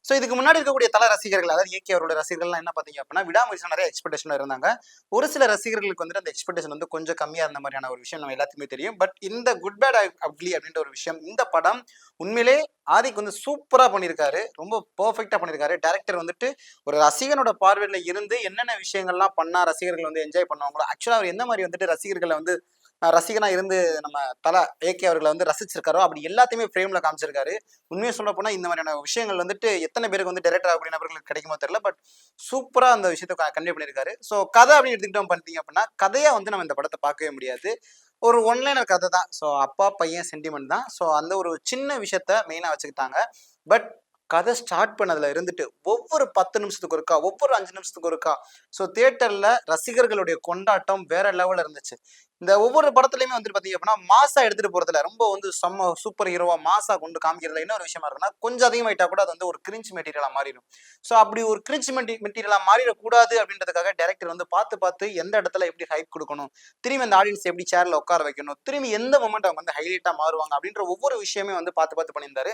So இதுக்கு முன்னாடி இருக்கக்கூடிய தல ரசிகர்கள், அதாவது ஏகே அவரோட ரசிகர்கள்லாம் என்ன பார்த்தீங்க அப்படின்னா, விடாமுயற்சியில நிறைய எக்ஸ்பெக்டேஷன்ல இருந்தாங்க. ஒரு சில ரசிகர்களுக்கு வந்துட்டு அந்த எக்ஸ்பெக்டேஷன் வந்து கொஞ்சம் கம்மியா இருந்த மாதிரியான ஒரு விஷயம் நம்ம எல்லாத்துக்குமே தெரியும். பட் இந்த குட் பேட் அக்லி அப்படின்ற ஒரு விஷயம், இந்த படம் உண்மையிலே ஆதிக் வந்து சூப்பரா பண்ணியிருக்காரு. ரொம்ப பெர்ஃபெக்ட்டா பண்ணியிருக்காரு. டைரக்டர் வந்துட்டு ஒரு ரசிகனோட பார்வையில இருந்து என்னென்ன விஷயங்கள்லாம் பண்ணா ரசிகர்கள் வந்து என்ஜாய் பண்ணுவாங்களோ, ஆக்சுவலா அவர் எந்த மாரி வந்துட்டு ரசிகர்கள வந்து ரசிகனா இருந்து நம்ம தல ஏகே அவர்கள வந்து ரசிச்சிருக்காரோ, அப்படி எல்லாத்தையுமே ஃப்ரேம்ல காமிச்சிருக்காரு. உண்மைய சொல்லப்போனா இந்த மாதிரியான விஷயங்கள் வந்துட்டு எத்தன பேருக்கு வந்து டைரக்டர் ஆகக்கூடிய நபர்களுக்கு கிடைக்குமோ தெரியல. பட் சூப்பரா அந்த விஷயத்த கன்வே பண்ணியிருக்காரு. ஸோ கதை அப்படின்னு எடுத்துக்கிட்டோம் பார்த்தீங்க அப்படின்னா, கதையா வந்து நம்ம இந்த படத்த பார்க்கவே முடியாது. ஒரு ஒன் லைனர் கதை தான். ஸோ அப்பா, பையன் சென்டிமெண்ட் தான். ஸோ அந்த ஒரு சின்ன விஷயத்த மெயினா வச்சுக்கிட்டாங்க. பட் கதை ஸ்டார்ட் பண்ணதுல இருந்துட்டு ஒவ்வொரு 10 நிமிஷத்துக்கு ஒருக்கா, ஒவ்வொரு 5 நிமிஷத்துக்கு ஒருக்கா, ஸோ தியேட்டர்ல ரசிகர்களுடைய கொண்டாட்டம் வேற லெவல்ல இருந்துச்சு. இந்த ஒவ்வொரு படத்துலயுமே வந்துட்டு பார்த்தீங்க அப்படின்னா, மாஸா எடுத்துட்டு போறதுல ரொம்ப வந்து செம்ம சூப்பர் ஹீரோவா மாஸா கொண்டு காமிக்கிறதுல இன்னொரு விஷயமா இருக்குன்னா, கொஞ்சம் அதிகமாயிட்டா கூட அது வந்து ஒரு கிரின்ஜ் மெட்டீரியலா மாறிடும். ஸோ அப்படி ஒரு கிரின்ஜ் மெட்டீரியலா மாறிடக்கூடாது அப்படின்றதுக்காக டைரக்டர் வந்து பார்த்து பார்த்து எந்த இடத்துல எப்படி ஹைப் குடுக்கணும், திரும்பி அந்த ஆடியன்ஸ் எப்படி சேர்ல உட்கார வைக்கணும், திரும்பி எந்த மொமெண்ட் அவங்க வந்து ஹைலைட்டா மாறுவாங்க அப்படின்ற ஒவ்வொரு விஷயமே வந்து பார்த்து பார்த்து பண்ணியிருந்தாரு.